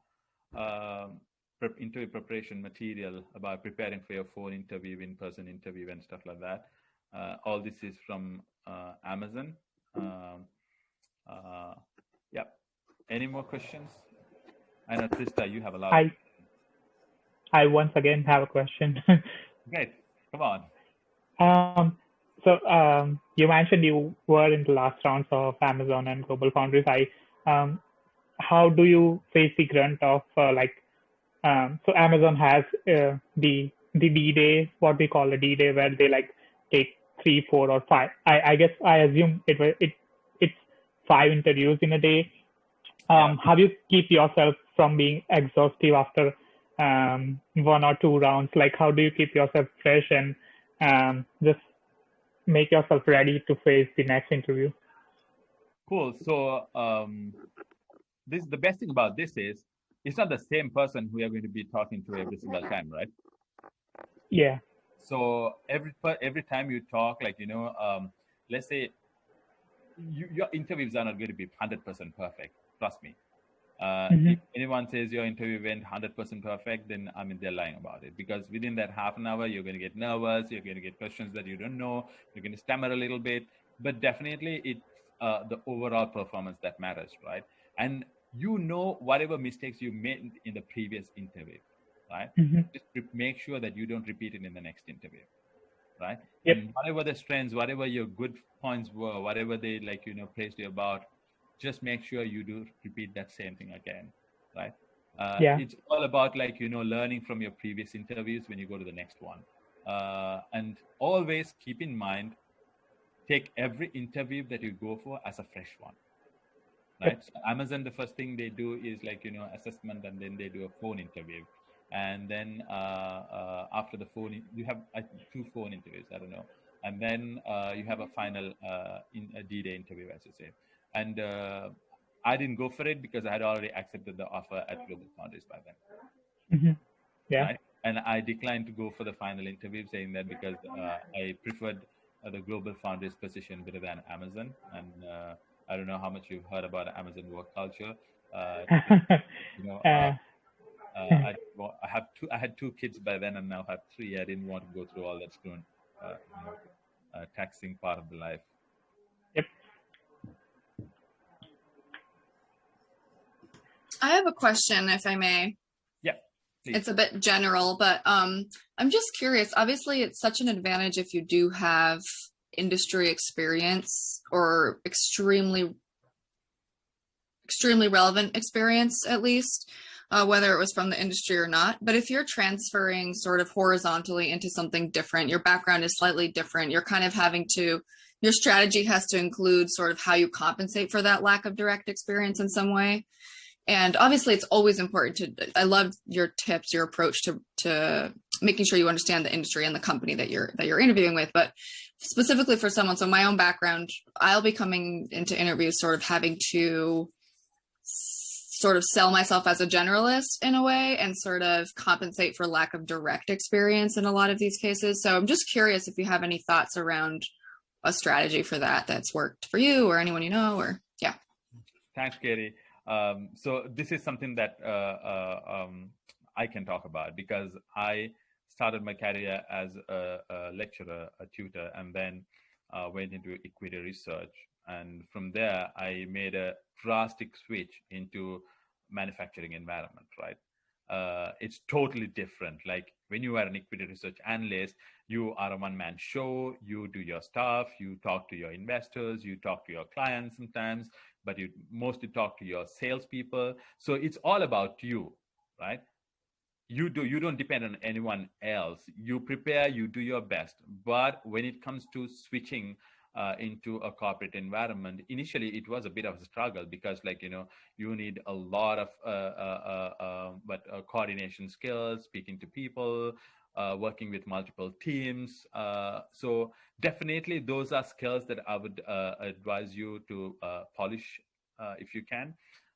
interview preparation material about preparing for your phone interview, in-person interview, and stuff like that. All this is from Amazon. Yep. Any more questions? I know, Trista, you have a lot. I once again have a question. Great. Come on. So you mentioned you were in the last rounds of Amazon and Global Foundries. How do you face the grunt of so Amazon has the D-Day, what we call a D-Day, where they like take 3, 4, or 5. I guess I assume it's 5 interviews in a day. How do you keep yourself from being exhaustive after 1 or 2 rounds? Like, how do you keep yourself fresh and just make yourself ready to face the next interview? Cool. So the best thing about this is it's not the same person who you're going to be talking to every single time, right? Yeah. So every time you talk, like, let's say your interviews are not going to be 100% perfect. Trust me. If anyone says your interview went 100% perfect, then they're lying about it, because within that half an hour, you're going to get nervous. You're going to get questions that you don't know. You're going to stammer a little bit, but definitely it's the overall performance that matters, right? And whatever mistakes you made in the previous interview, right? Mhm. Just make sure that you don't repeat it in the next interview, right? Yep. And whatever the strengths, whatever your good points were, whatever they praised you about, just make sure you do repeat that same thing again, right? Yeah. It's all about learning from your previous interviews when you go to the next one. And always keep in mind, take every interview that you go for as a fresh one, right? Yep. So Amazon, the first thing they do is assessment, and then they do a phone interview. And then after the phone, you have 2 phone interviews, I don't know. And then you have a final in a D-Day interview, as you say. And I didn't go for it because I had already accepted the offer at Global Foundries by then. Mhm. Yeah. Right? And I declined to go for the final interview, saying that because I preferred the Global Foundries position better than Amazon. And I don't know how much you've heard about Amazon work culture. I had 2 kids by then, and now have 3. I didn't want to go through all that screwing, taxing part of the life. Yep. I have a question, if I may. Yeah. Please. It's a bit general, but I'm just curious. Obviously, it's such an advantage if you do have industry experience or extremely relevant experience, at least, whether it was from the industry or not. But if you're transferring sort of horizontally into something different, your background is slightly different, you're kind of having to, your strategy has to include sort of how you compensate for that lack of direct experience in some way. And obviously it's always important to, I love your tips, your approach to making sure you understand the industry and the company that you're interviewing with. But specifically for someone, so my own background, I'll be coming into interviews sort of having to sort of sell myself as a generalist in a way and sort of compensate for lack of direct experience in a lot of these cases. So I'm just curious if you have any thoughts around a strategy for that that's worked for you or anyone you know, or yeah. Thanks, Katie. So this is something that I can talk about because I started my career as a lecturer, a tutor, and then went into equity research. And from there, I made a drastic switch into manufacturing environment, right? It's totally different. Like when you are an equity research analyst, you are a one-man show, you do your stuff, you talk to your investors, you talk to your clients sometimes, but you mostly talk to your salespeople. So it's all about you, right? You don't depend on anyone else. You prepare, you do your best. But when it comes to switching into a corporate environment, initially it was a bit of a struggle because you need a lot of coordination skills, speaking to people, working with multiple teams. So definitely those are skills that I would advise you to polish if you can.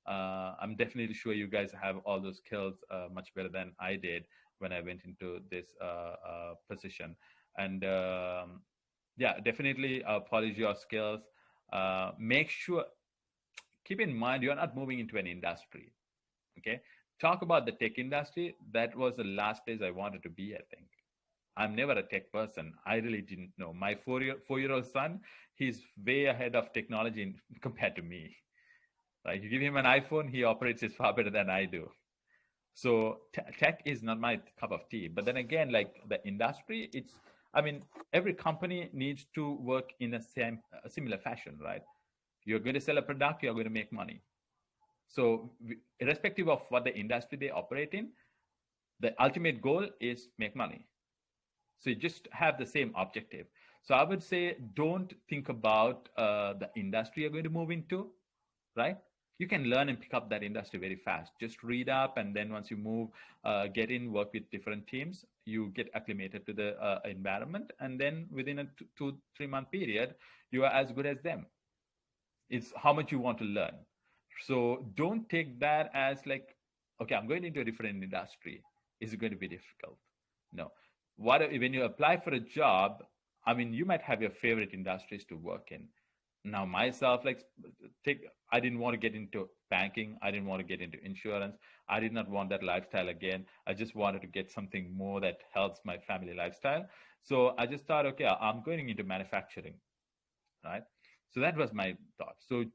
I'm definitely sure you guys have all those skills much better than I did when I went into this position. And yeah, definitely polish your skills. Make sure, keep in mind, you're not moving into an industry. Okay. Talk about the tech industry. That was the last place I wanted to be, I think. I'm never a tech person. I really didn't know. My four-year-old son, he's way ahead of technology compared to me. Like you give him an iPhone, he operates it far better than I do. So tech is not my cup of tea. But then again, like the industry, every company needs to work in a similar fashion, right? You're going to sell a product, you're going to make money. So irrespective of what the industry they operate in, the ultimate goal is make money. So you just have the same objective. So I would say, don't think about the industry you're going to move into, right? You can learn and pick up that industry very fast. Just read up, and then once you move, get in, work with different teams, you get acclimated to the environment, and then within a 2-3 month period, you are as good as them. It's how much you want to learn. So don't take that as like, okay, I'm going into a different industry. Is it going to be difficult? No. When you apply for a job, you might have your favorite industries to work in. Now myself, I didn't want to get into banking. I didn't want to get into insurance. I did not want that lifestyle again. I just wanted to get something more that helps my family lifestyle. So I just thought, okay, I'm going into manufacturing, right? So that was my thought. So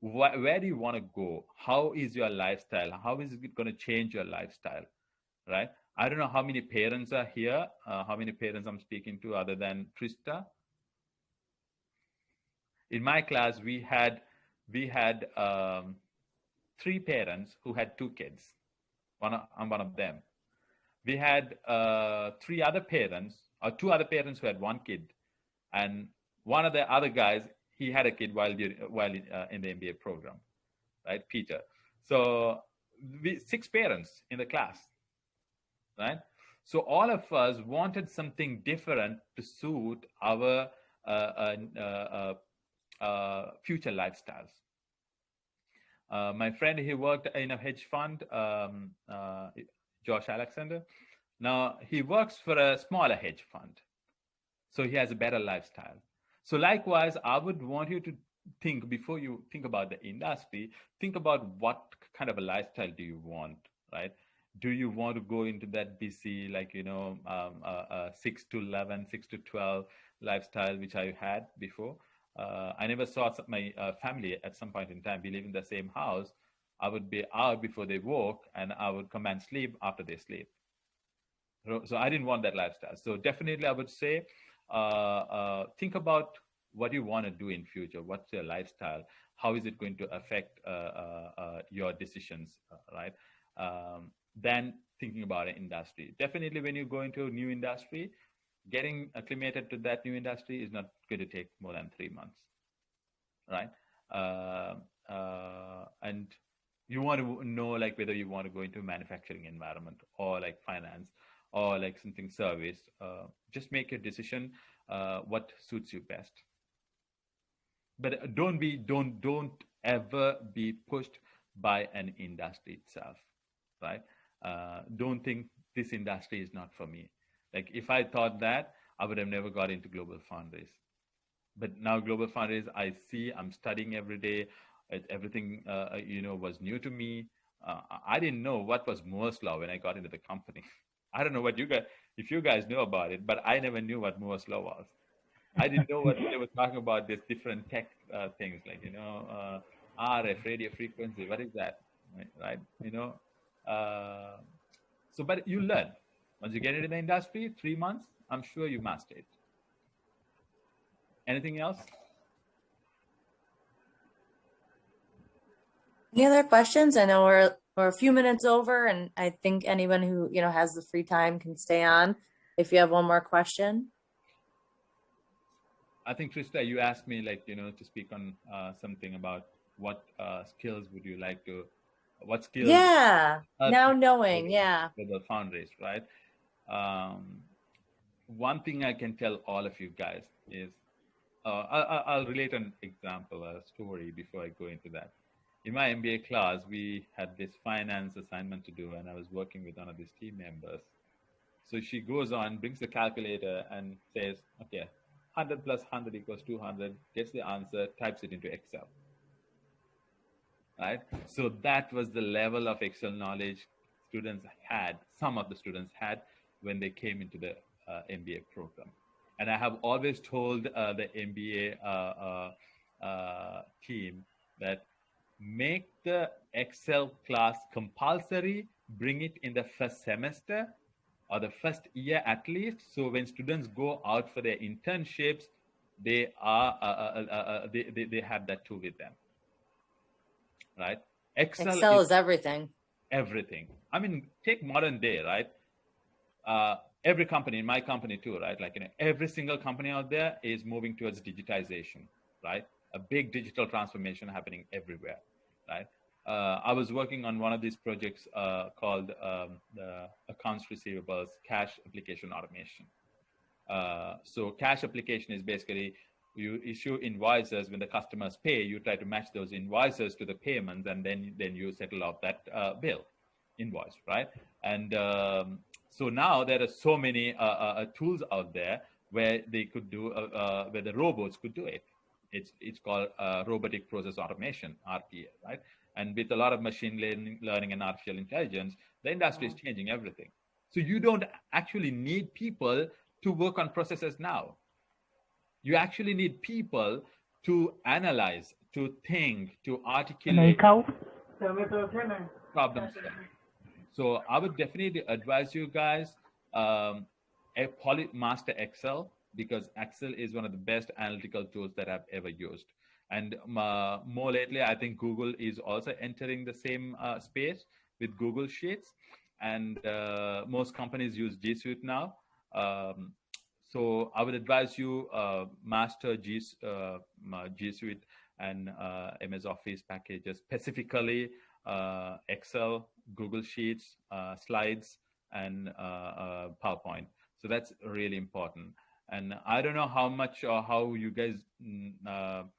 where do you want to go? How is your lifestyle? How is it going to change your lifestyle? right? I don't know how many parents are here, how many parents I'm speaking to other than Trista. In my class, we had 3 parents who had 2 kids. I'm one of them. We had 3 other parents, or 2 other parents who had 1 kid, and one of the other guys, he had a kid while in the MBA program, right, Peter. So 6 parents in the class, right? So all of us wanted something different to suit our future lifestyles. My friend, he worked in a hedge fund, Josh Alexander. Now he works for a smaller hedge fund, so he has a better lifestyle. So likewise, I would want you to think, before you think about the industry, think about what kind of a lifestyle do you want, right? Do you want to go into that busy, like, 6 to 11, 6 to 12 lifestyle, which I had before? I never saw my family at some point in time. We live in the same house. I would be out before they woke, and I would come and sleep after they sleep. So I didn't want that lifestyle. So definitely I would say, think about what you want to do in future. What's your lifestyle? How is it going to affect your decisions, right? Then thinking about an industry. Definitely when you go into a new industry, getting acclimated to that new industry is not going to take more than 3 months, right? And you want to know, like, whether you want to go into a manufacturing environment or like finance or like something service. Just make a decision what suits you best. But don't ever be pushed by an industry itself, right? Don't think this industry is not for me. Like, if I thought that, I would have never got into global fundraise. But now global fundraise, I'm studying every day. Everything, was new to me. I didn't know what was Moore's law when I got into the company. I don't know what if you guys know about it, but I never knew what Moore's law was. I didn't know what they were talking about, these different tech things, like, RF, radio frequency. What is that, right? But you learn. Once you get into the industry, 3 months, I'm sure you master it. Anything else? Any other questions? I know we're a few minutes over, and I think anyone who has the free time can stay on if you have one more question. I think, Trista, you asked me, like, to speak on something about what skills would you like to, what skills? Yeah, now knowing, yeah. The fundraise, right? One thing I can tell all of you guys is, I'll relate an example, a story before I go into that. In my MBA class, we had this finance assignment to do, and I was working with one of these team members. So she goes on, brings the calculator and says, okay, 100 plus 100 equals 200, gets the answer, types it into Excel, right? So that was the level of Excel knowledge some of the students had when they came into the MBA program. And I have always told the MBA team that make the Excel class compulsory, bring it in the first semester or the first year at least. So when students go out for their internships, they have that tool with them, right? Excel is everything. Everything. I mean, take modern day, right? Every company, in my company too, right? Like, every single company out there is moving towards digitization, right? A big digital transformation happening everywhere, right? I was working on one of these projects called the accounts receivables cash application automation. So cash application is basically you issue invoices. When the customers pay, you try to match those invoices to the payments, and then you settle out that invoice, right? And so now there are so many tools out there where they could do, where the robots could do it. It's called robotic process automation, RPA, right? And with a lot of machine learning and artificial intelligence, the industry is changing everything. So you don't actually need people to work on processes now. You actually need people to analyze, to think, to articulate problems. So I would definitely advise you guys master Excel, because Excel is one of the best analytical tools that I've ever used. And more lately, I think Google is also entering the same space with Google Sheets. And most companies use G Suite now. So I would advise you master G Suite and MS Office packages, specifically Excel, Google Sheets, Slides, and PowerPoint. So that's really important. And I don't know how much or how you guys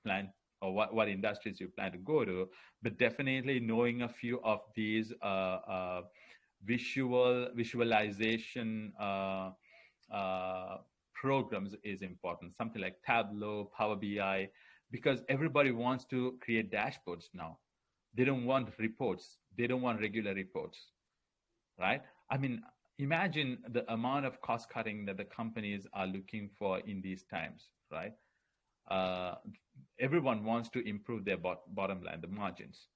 plan, or what industries you plan to go to, but definitely knowing a few of these visualization programs is important. Something like Tableau, Power BI, because everybody wants to create dashboards now. They don't want reports. They don't want regular reports, right? I mean, imagine the amount of cost cutting that the companies are looking for in these times, right? Everyone wants to improve their bottom line, the margins.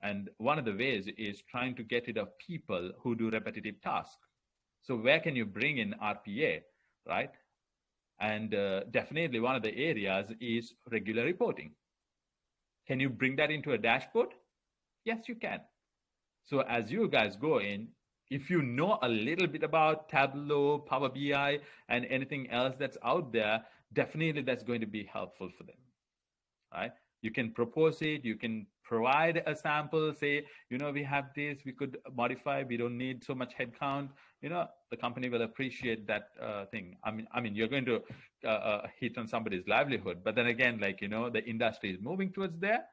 And one of the ways is trying to get rid of people who do repetitive tasks. So where can you bring in RPA, right? And definitely one of the areas is regular reporting. Can you bring that into a dashboard? Yes, you can. So as you guys go in, if you know a little bit about Tableau, Power BI, and anything else that's out there, definitely that's going to be helpful for them, right? You can propose it, you can provide a sample, say, we have this, we could modify, we don't need so much headcount. The company will appreciate that thing. I mean, you're going to hit on somebody's livelihood, but then again, the industry is moving towards there.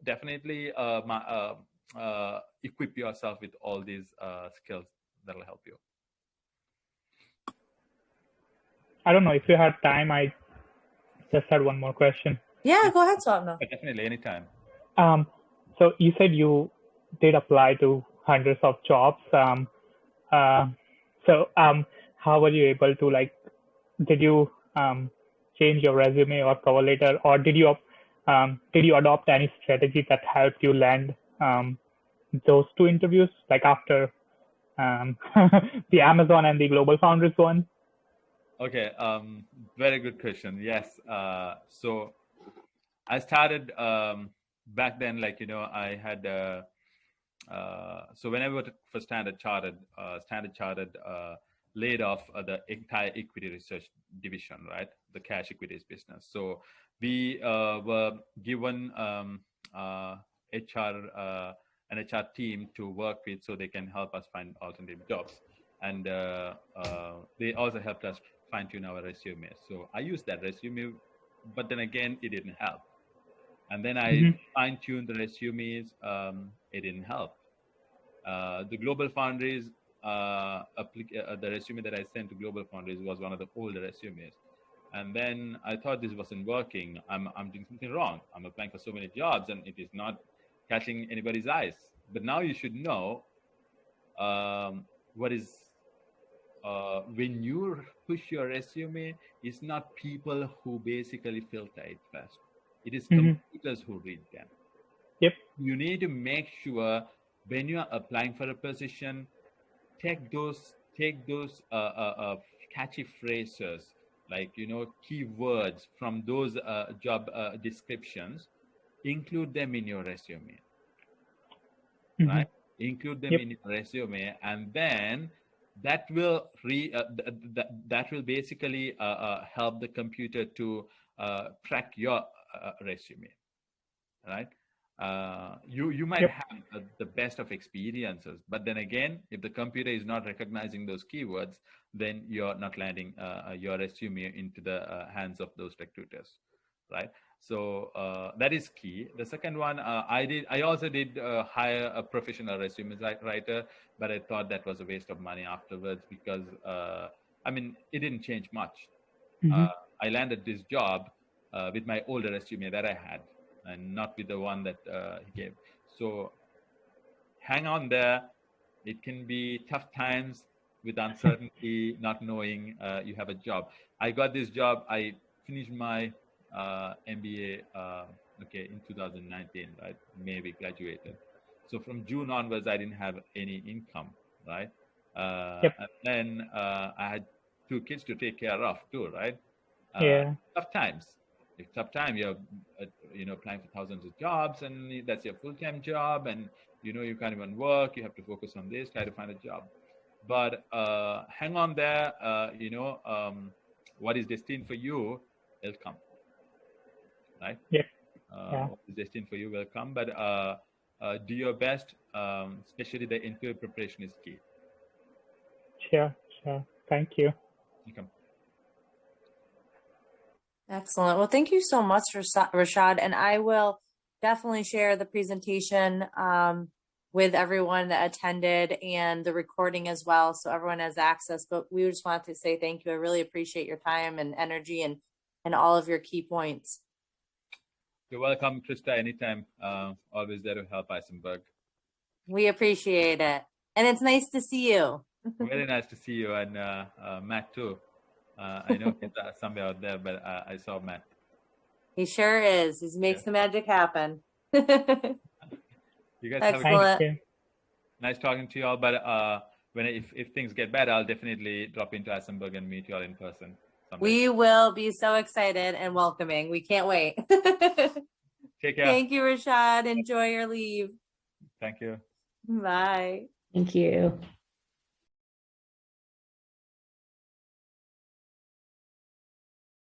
Definitely equip yourself with all these skills that'll help you. I don't know if you have time. I just had one more question. Yeah, go ahead, Swapna. Definitely, anytime. So you said you did apply to hundreds of jobs. How were you able to did you change your resume or cover letter, or did you adopt any strategy that helped you land those two interviews, after the Amazon and the Global Foundries one? Okay, very good question. Yes, so I started back then, I had, so when I worked for Standard Chartered laid off the entire equity research division, right? The cash equities business. So we were given an HR team to work with so they can help us find alternative jobs. And they also helped us fine tune our resume. So I used that resume, but then again, it didn't help. And then I fine tuned the resumes, it didn't help. The Global Foundries, the resume that I sent to Global Foundries was one of the older resumes. And then I thought this wasn't working. I'm doing something wrong. I'm applying for so many jobs and it is not catching anybody's eyes. But now you should know what is, when you push your resume, it's not people who basically filter it first. It is computers who read them. Yep. You need to make sure when you are applying for a position, take those catchy phrases, keywords from those job descriptions, include them in your resume, right? Include them in your resume, and then that will that will basically help the computer to track your resume, right? You might have the best of experiences, but then again, if the computer is not recognizing those keywords, then you're not landing your resume into the hands of those recruiters, right? So that is key. The second one, I also did hire a professional resume writer, but I thought that was a waste of money afterwards because it didn't change much. I landed this job with my older resume that I had, and not with the one that he gave. So hang on there. It can be tough times with uncertainty, not knowing you have a job. I got this job. I finished my MBA in 2019, right? Maybe graduated. So from June onwards, I didn't have any income. right? Yep. And then I had 2 kids to take care of too, right? Yeah. Tough times. It's tough time. You're, applying for thousands of jobs, and that's your full-time job, and you can't even work. You have to focus on this, try to find a job. But hang on there. What is destined for you will come, right? Yep. What is destined for you will come. But do your best. Especially the interview preparation is key. Sure. Thank you. Welcome. Excellent. Well, thank you so much, Rashad. And I will definitely share the presentation with everyone that attended and the recording as well, so everyone has access. But we just wanted to say thank you. I really appreciate your time and energy and all of your key points. You're welcome, Krista, anytime. Always there to help Eisenberg. We appreciate it. And it's nice to see you. Very nice to see you, and Matt too. I know he's somewhere out there, but I saw Matt. He sure is. He makes the magic happen. You guys have a Excellent. good, nice talking to you all. But if things get bad, I'll definitely drop into Eisenberg and meet you all in person someday. We will be so excited and welcoming. We can't wait. Take care. Thank you, Rashad. Enjoy your leave. Thank you. Bye. Thank you.